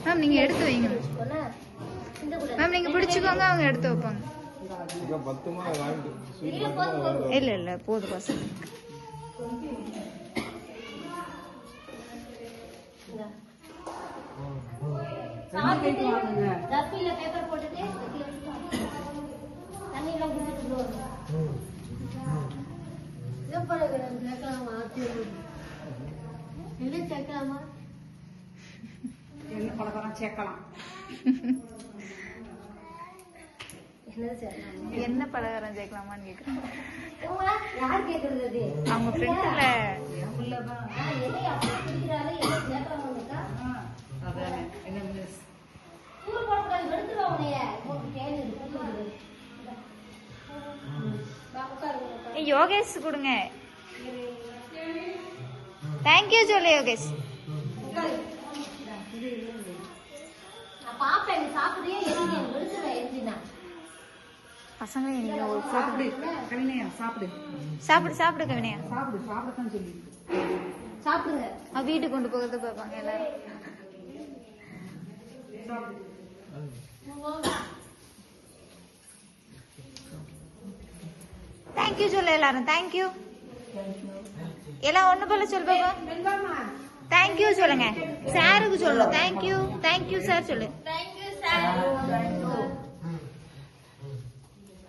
Ma'am நீங்க எடுத்து வைங்க மேம், நீங்க பிடிச்சுக்கோங்க, அவங்க எடுத்து வைப்பாங்க. இல்ல இல்ல போதும் பசங்க. பேப்பர் போட்டுட்டு தண்ணி எல்லாம் குடிச்சிட்டு சேர்க்கலாமா? என்ன பலகாரம் சேர்க்கலாம்? என்ன பலகாரம் சேர்க்கலாமான்னு கேக்குறாங்க. யார் கேக்குறது? அவங்க ஃப்ரெண்ட்ல யோகேஷ் கொடுங்க. தேங்க்யூ சொல்லு யோகேஷ். பசங்க நீங்க ஒரு சாப்பிடு கவினையா, சாப்பிடு சாப்பிடு சாப்பிடு கவினையா, சாப்பிடு சாப்பிடத்தான் சொல்லி சாப்பிடுங்க. வீட்டுக்கு கொண்டு போகிறது பார்ப்பாங்க எல்லாரும். தேங்க்யூ சொல்லு எல்லாரும். தேங்க்யூ எல்லாம் ஒண்ணு போல சொல்லு பாப்பா. தேங்க்யூ சொல்லுங்க. சாருக்கு சொல்லு. தேங்க்யூ தேங்க்யூ சார் சொல்லு. Thank you sir.